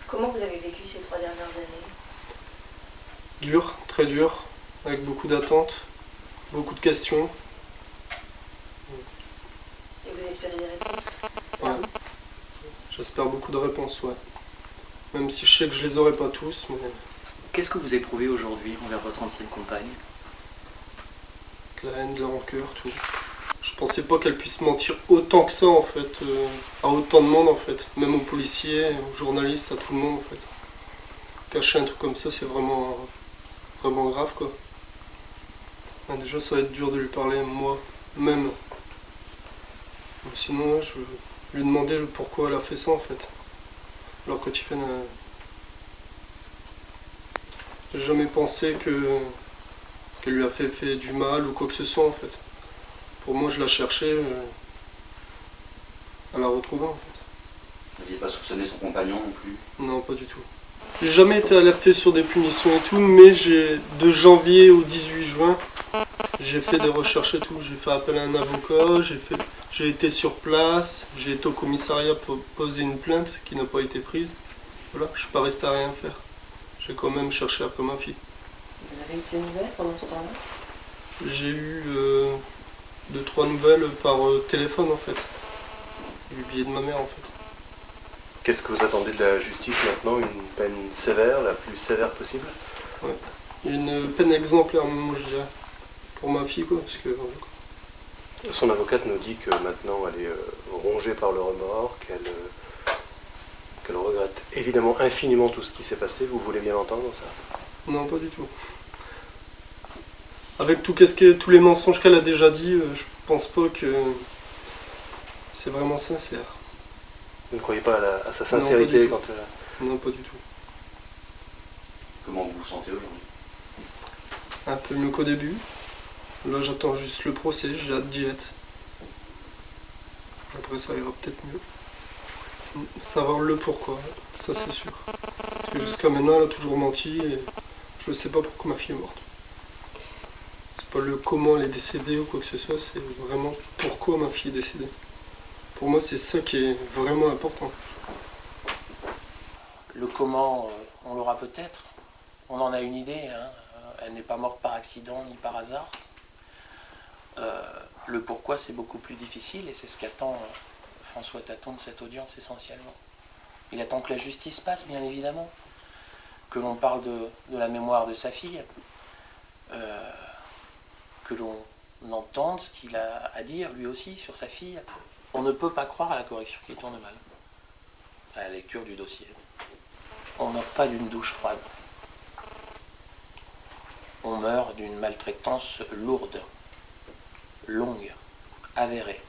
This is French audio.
Comment vous avez vécu ces 3 dernières années? Dur, très dur, avec beaucoup d'attentes, beaucoup de questions. Et vous espérez des réponses? Ouais. J'espère beaucoup de réponses, ouais. Même si je sais que je les aurai pas tous, mais Qu'est-ce que vous éprouvez aujourd'hui envers votre ancienne compagne? de la haine, de la rancœur, tout. Je pensais pas qu'elle puisse mentir autant que ça, en fait, à autant de monde, en fait. Même aux policiers, aux journalistes, à tout le monde, en fait. Cacher un truc comme ça, c'est vraiment, vraiment grave, quoi. Ouais, déjà, ça va être dur de lui parler, moi-même. Sinon, je vais lui demander le pourquoi elle a fait ça, en fait. Alors que Tiffen, j'ai jamais pensé qu'elle lui a fait du mal ou quoi que ce soit, en fait. Pour moi, je la cherchais à la retrouver, en fait. Vous n'aviez pas soupçonné son compagnon non plus? Non, pas du tout. J'ai jamais été alerté sur des punitions et tout, mais de janvier au 18 juin, j'ai fait des recherches et tout. J'ai fait appel à un avocat, j'ai été sur place, j'ai été au commissariat pour poser une plainte qui n'a pas été prise. Voilà, je suis pas resté à rien faire. J'ai quand même cherché après ma fille. Vous avez eu de ces nouvelles pendant ce temps-là? J'ai eu 2-3 nouvelles par téléphone, en fait. Du billet de ma mère, en fait. Qu'est-ce que vous attendez de la justice maintenant? Une peine sévère, la plus sévère possible? Ouais. Une peine exemplaire, moi je dirais, pour ma fille, quoi, parce que voilà, quoi. Son avocate nous dit que maintenant elle est rongée par le remords, qu'elle regrette évidemment infiniment tout ce qui s'est passé. Vous voulez bien entendre ça? Non, pas du tout. Avec tous les mensonges qu'elle a déjà dit, je pense pas que c'est vraiment sincère. Vous ne croyez pas à sa Non, sincérité pas du quand Non, pas du tout. Comment vous vous sentez aujourd'hui? Un peu mieux qu'au début. Là, j'attends juste le procès, j'ai hâte d'y être. Après, ça ira peut-être mieux. Savoir le pourquoi, ça c'est sûr. Parce que jusqu'à maintenant, elle a toujours menti et je ne sais pas pourquoi ma fille est morte. C'est pas le comment elle est décédée ou quoi que ce soit, c'est vraiment pourquoi ma fille est décédée. Pour moi, c'est ça qui est vraiment important. Le comment, on l'aura peut-être. On en a une idée. Hein. Elle n'est pas morte par accident ni par hasard. Le pourquoi, c'est beaucoup plus difficile et c'est ce qu'attend François Taton de cette audience essentiellement. Il attend que la justice passe, bien évidemment, que l'on parle de la mémoire de sa fille, que l'on entende ce qu'il a à dire lui aussi sur sa fille. On ne peut pas croire à la correction qui tourne mal, à la lecture du dossier. On meurt pas d'une douche froide. On meurt d'une maltraitance lourde, longue, avérée.